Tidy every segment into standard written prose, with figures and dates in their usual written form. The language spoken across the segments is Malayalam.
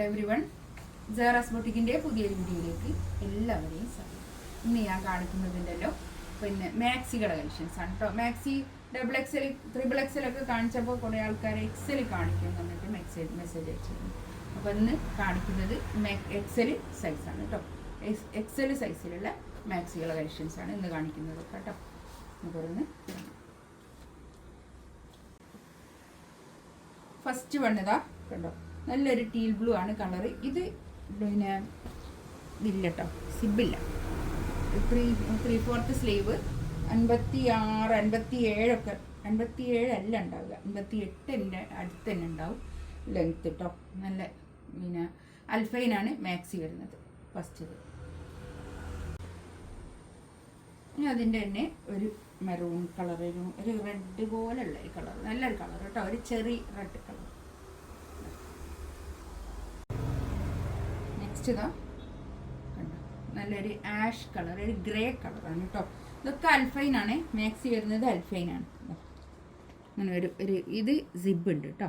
ഹലോ എവ്രി വൺ, സേറാസ് ബൊട്ടിക്കിൻ്റെ പുതിയൊരു വീഡിയോയിലേക്ക് എല്ലാവരെയും സ്വാഗതം. ഇന്ന് ഞാൻ കാണിക്കുന്നതിൻ്റെല്ലോ മാക്സികളുടെ കളക്ഷൻസ് ആണ് കേട്ടോ. Maxi double XL, triple XL ഒക്കെ കാണിച്ചപ്പോൾ കുറേ ആൾക്കാർ എക്സൽ കാണിക്കും എന്ന് പറഞ്ഞിട്ട് മെസ്സേജ് അയച്ചിരുന്നു. അപ്പോൾ ഇന്ന് കാണിക്കുന്നത് എക്സൽ സൈസാണ് കേട്ടോ. എക്സൽ സൈസിലുള്ള മാക്സികളുടെ കളക്ഷൻസ് ആണ് ഇന്ന് കാണിക്കുന്നത് കേട്ടോ. നമുക്കൊന്ന് ഫസ്റ്റ് വണ്ണതാ കണ്ടോ, നല്ലൊരു ടീൽ ബ്ലൂ ആണ് കളറ്. ഇത് പിന്നെ ഇല്ല കേട്ടോ, സിബില്ല. 3/4 സ്ലീവ് 56, 57 57 അല്ല ഉണ്ടാവുക, 58 അടുത്ത് തന്നെ ഉണ്ടാവും ലെങ്ത്ത് കേട്ടോ. നല്ല പിന്നെ അൽഫൈനാണ് മാക്സി വരുന്നത് ഫസ്റ്റ്. ഇനി അതിൻ്റെ തന്നെ ഒരു മെറൂൺ കളർ, ഒരു റെഡ് പോലുള്ള ഒരു കളർ, നല്ലൊരു കളർ കേട്ടോ, ഒരു ചെറി റെഡ് കളർ. നെക്സ്റ്റ് ഇതാ കണ്ടോ, നല്ലൊരു ആഷ് കളർ, ഒരു ഗ്രേ കളറാണ് കേട്ടോ. ഇതൊക്കെ അൽഫൈനാണ്, മാക്സി വരുന്നത് അൽഫൈനാണ്. അങ്ങനെ ഒരു ഇത് സിബ് ഉണ്ട് കേട്ടോ.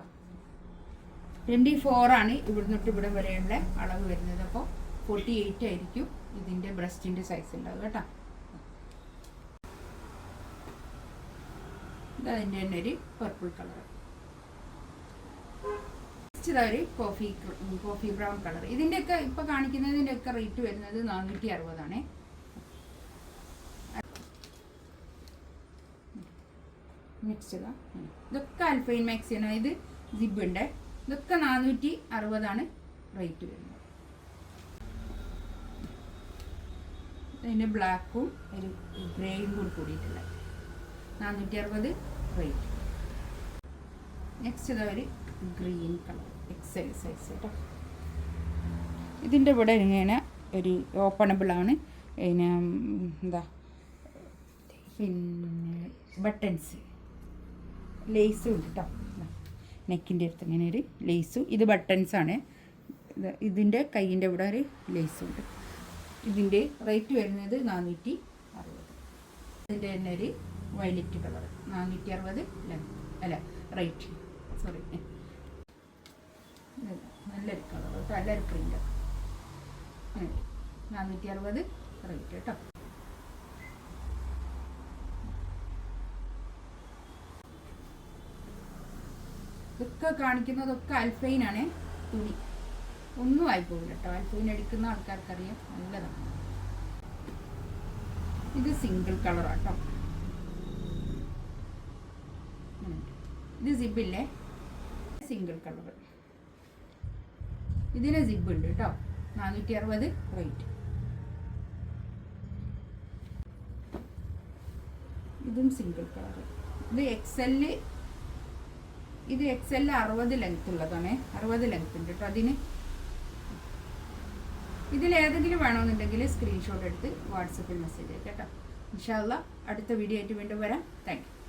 24 ആണ് ഇവിടുന്ന് തൊട്ട് ഇവിടെ വരെയുള്ള അളവ് വരുന്നത്. അപ്പോൾ 48 ആയിരിക്കും ഇതിൻ്റെ ബ്രസ്റ്റിൻ്റെ സൈസ് ഉണ്ടാവുക കേട്ടോ. ഇതതിൻ്റെ തന്നെ ഒരു പർപ്പിൾ കളർ. ഒരു കോഫി ബ്രൗൺ കളർ. ഇതിൻ്റെയൊക്കെ ഇപ്പോൾ കാണിക്കുന്നതിൻ്റെയൊക്കെ റേറ്റ് വരുന്നത് 460 ആണ്. നെക്സ്റ്റ് ഇതൊക്കെ അൽഫൈൻ മാക്സിയാണ്. ഇത് ജിബ് ഉണ്ട്. ഇതൊക്കെ 460 ആണ് റേറ്റ് വരുന്നത്. അതിൻ്റെ ബ്ലാക്കും ഒരു ഗ്രേയും കൂടി കൂടിയിട്ടുള്ള 460 റേറ്റ്. നെക്സ്റ്റ് ഒരു ഗ്രീൻ കളർ എക്സൽ സൈസ് കേട്ടോ. ഇതിൻ്റെ ഇവിടെ ഇങ്ങനെ ഒരു ഓപ്പണബിളാണ്. പിന്നെ എന്താ പിന്നെ ബട്ടൺസ് ലേസും ഉണ്ട് കേട്ടോ. നെക്കിൻ്റെ അടുത്ത് ഇങ്ങനെ ഒരു ലേസും, ഇത് ബട്ടൺസാണ്. ഇതിൻ്റെ കൈയിൻ്റെ ഇവിടെ ഒരു ലേസും ഉണ്ട്. ഇതിൻ്റെ റേറ്റ് വരുന്നത് 460. ഇതിൻ്റെ തന്നെ ഒരു വയലറ്റ് കളർ 460 അല്ല റേറ്റ്, സോറി. നല്ലൊരു കളർ കേട്ടോ, നല്ലൊരു പ്രിൻ്റ്. 460 റേറ്റ് കേട്ടോ. ഇതൊക്കെ കാണിക്കുന്നതൊക്കെ അൽഫൈനാണ്. തുണി ഒന്നും ആയിപ്പോകില്ല കേട്ടോ. അൽഫൈൻ അടിക്കുന്ന ആൾക്കാർക്കറിയാം, നല്ലതാണ്. ഇത് സിംഗിൾ കളറാട്ടോ. ഇത് സിബില്ലേ, സിംഗിൾ കളർ. ഇതിന് സിബ് ഉണ്ട് കേട്ടോ. 460 റേറ്റ്. ഇതും സിംഗിൾ കളർ. ഇത് എക്സെല്, ഇത് എക്സെല് 60 ലെങ്ത് ഉള്ളതാണ്. 60 ലെങ്ത് ഉണ്ട് കേട്ടോ. അതിന് ഇതിലേതെങ്കിലും വേണമെന്നുണ്ടെങ്കിൽ സ്ക്രീൻഷോട്ട് എടുത്ത് വാട്സപ്പിൽ മെസ്സേജ് അയക്കാം കേട്ടോ. ഇൻഷാ അല്ലാഹ് അടുത്ത വീഡിയോ ആയിട്ട് വീണ്ടും വരാം. Thank you.